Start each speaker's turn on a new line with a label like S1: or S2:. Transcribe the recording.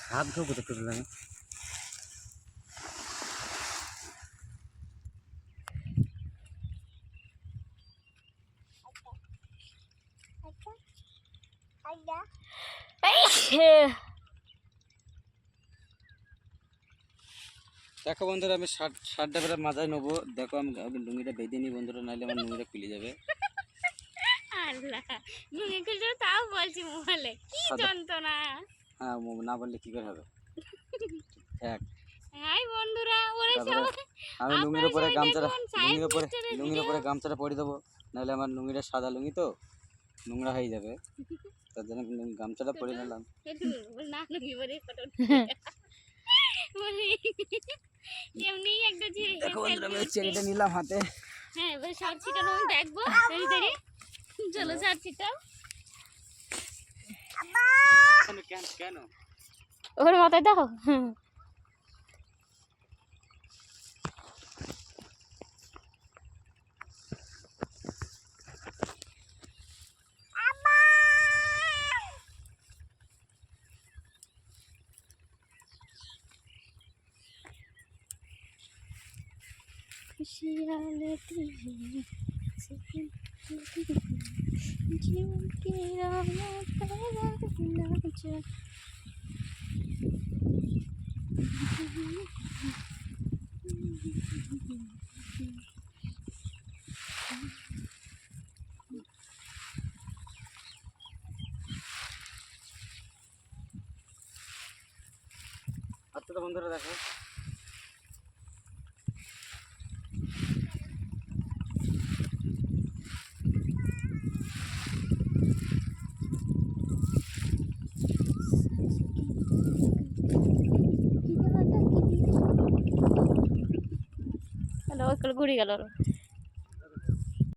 S1: হাত ধো কোথায় করে লাগে দেখো বন্ধুরা আমি শার্টটা বেড়ে মাথায় নেবো দেখো আমি লুঙ্গিটা বেঁধে নিই বন্ধুরা নাহলে আমার লুঙ্গিটা খুলে যাবে
S2: আল্লাহ লুঙ্গি খুলছো তাও বলছি মোবাইলে কি যন্ত্রণা
S1: হ্যাঁ না বললে কি করে হবে এক
S2: হাই বন্ধুরা ওরে সবাই
S1: আমি লুঙ্গির উপরে গামছাটা পরে দেবো নাহলে আমার লুঙ্গিটা সাদা লুঙ্গি তো নোংরা হয়ে যাবে তার জন্য গামছাটা পরে নিলাম
S2: না লুঙ্গি পরে ফটো বলি এমনি একটা যে
S1: দেখো বন্ধুরা আমি চেরিটা নিলাম হাতে
S2: হ্যাঁ এবার শার্ট ছিটানো আমি দেখবো এই দেখে চলো শার্ট ছিটাও
S1: কেন কেন
S2: ওর মাথায় দেখো खुशियाँ जीवन की राहों पर नाचा
S1: আচ্ছা তো বন্ধুরা দেখো
S2: हेलो घुड़ी गल